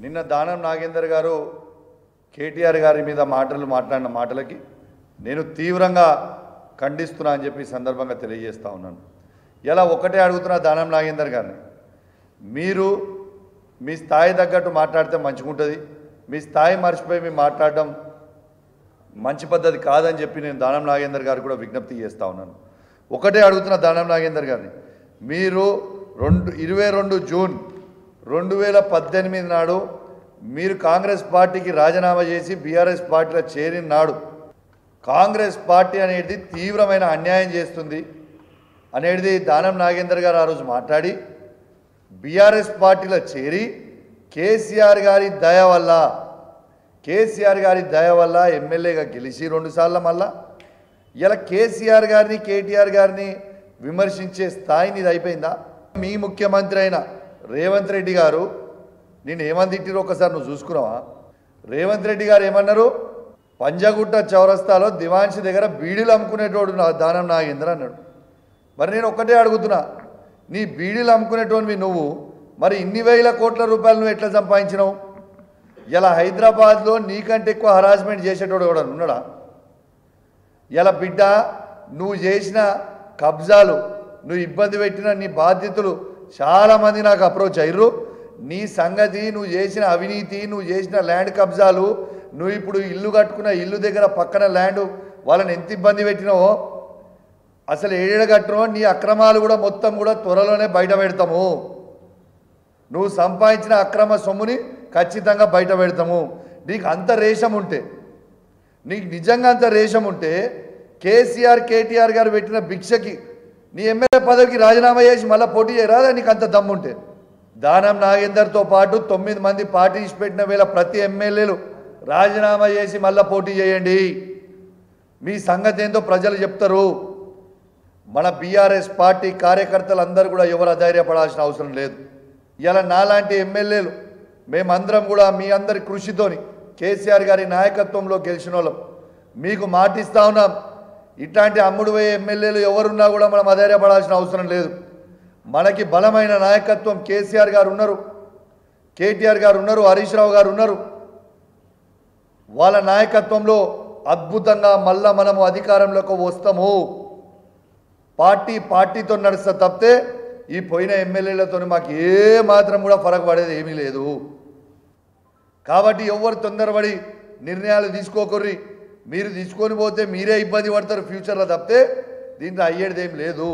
నిన్న దానం నాగేందర్ గారు కేటీఆర్ గారి మీద మాట్లాడిన మాటలకి నేను తీవ్రంగా ఖండిస్తున్నా అని చెప్పి సందర్భంగా తెలియజేస్తా ఉన్నాను. ఇలా ఒకటే అడుగుతున్నా దానం నాగేందర్ గారిని, మీరు మీ స్థాయి తగ్గట్టు మాట్లాడితే మంచిగుంటుంది, మీ స్థాయి మర్చిపోయి మీరు మాట్లాడడం మంచి పద్ధతి కాదని చెప్పి నేను దానం నాగేందర్ గారు కూడా విజ్ఞప్తి చేస్తూ ఉన్నాను. ఒకటే అడుగుతున్న దానం నాగేందర్ గారిని, మీరు 22 జూన్ 2018 నాడు మీరు కాంగ్రెస్ పార్టీకి రాజీనామా చేసి బీఆర్ఎస్ పార్టీలో చేరిన నాడు కాంగ్రెస్ పార్టీ అనేది తీవ్రమైన అన్యాయం చేస్తుంది అనేది దానం నాగేందర్ గారు ఆ రోజు మాట్లాడి బీఆర్ఎస్ పార్టీలో చేరి కేసీఆర్ గారి దయ వల్ల ఎమ్మెల్యేగా గెలిచి 2 సార్లు మళ్ళా ఇలా కేసీఆర్ గారిని కేటీఆర్ గారిని విమర్శించే స్థాయిని ఇది అయిపోయిందా? మీ ముఖ్యమంత్రి అయిన రేవంత్ రెడ్డి గారు నేను ఏమని తిట్టిరో ఒకసారి నువ్వు చూసుకున్నావా? రేవంత్ రెడ్డి గారు ఏమన్నారు? పంజగుట్ట చౌరస్తాలో దివాన్షి దగ్గర బీడీలు అమ్ముకునేటోడు దానం నాగేంద్ర అన్నాడు. మరి నేను ఒక్కటే అడుగుతున్నా, నీ బీడీలు అమ్ముకునేటోనివి నువ్వు, మరి ఇన్ని వేల కోట్ల రూపాయలు నువ్వు ఎట్లా సంపాదించినావు? ఇలా హైదరాబాద్లో నీకంటే ఎక్కువ హరాస్మెంట్ చేసేటోడు కూడా ఉన్నాడా? ఇలా బిడ్డ నువ్వు చేసిన కబ్జాలు, నువ్వు ఇబ్బంది పెట్టిన నీ బాధ్యతలు చాలామంది నాకు అప్రోచ్ అయ్యారు. నీ సంగతి, నువ్వు చేసిన అవినీతి, నువ్వు చేసిన ల్యాండ్ కబ్జాలు, నువ్వు ఇప్పుడు ఇల్లు కట్టుకున్న ఇల్లు దగ్గర పక్కన ల్యాండ్ వాళ్ళని ఎంత ఇబ్బంది పెట్టినావో, అసలు ఏడగట్టునో నీ అక్రమాలు కూడా మొత్తం కూడా త్వరలోనే బయట పెడతాము. నువ్వు సంపాదించిన అక్రమ సొమ్ముని ఖచ్చితంగా బయట పెడతాము. నీకు అంత రేషం ఉంటే, నీకు నిజంగా అంత రేషం ఉంటే కేసీఆర్ కేటీఆర్ గారు పెట్టిన భిక్షకి నీ ఎమ్మెల్యే పదవికి రాజీనామా చేసి మళ్ళీ పోటీ చేయరాదా? నీకు అంత దమ్ముంటే దానం నాగేందర్తో పాటు 9 మంది పార్టీ పెట్టిన వేళ ప్రతి ఎమ్మెల్యేలు రాజీనామా చేసి మళ్ళీ పోటీ చేయండి. మీ సంగతి ఏందో ప్రజలు చెప్తారు. మన బీఆర్ఎస్ పార్టీ కార్యకర్తలు అందరూ కూడా ఎవరు అధైర్యపడాల్సిన అవసరం లేదు. ఇలా నాలాంటి ఎమ్మెల్యేలు మేమందరం కూడా మీ అందరి కృషితోని కేసీఆర్ గారి నాయకత్వంలో గెలిచిన వాళ్ళం. మీకు మాటిస్తా ఉన్నాం, ఇట్లాంటి అమ్ముడు పోయే ఎమ్మెల్యేలు ఎవరున్నా కూడా మనం అధైర్యపడాల్సిన అవసరం లేదు. మనకి బలమైన నాయకత్వం కేసీఆర్ గారు ఉన్నారు, కేటీఆర్ గారు ఉన్నారు, హరీష్ రావు గారు ఉన్నారు. వాళ్ళ నాయకత్వంలో అద్భుతంగా మళ్ళా మనము అధికారంలోకి వస్తాము. పార్టీతో నడుస్తా తప్పితే ఈ పోయిన ఎమ్మెల్యేలతో మాకు ఏ మాత్రం కూడా ఫరక్ పడేది ఏమీ లేదు. కాబట్టి ఎవరు తొందరపడి నిర్ణయాలు తీసుకోకర్రి. మీరు తీసుకొని పోతే మీరే ఇబ్బంది పడతారు ఫ్యూచర్లో తప్పితే దీంట్లో అయ్యేది ఏం లేదు.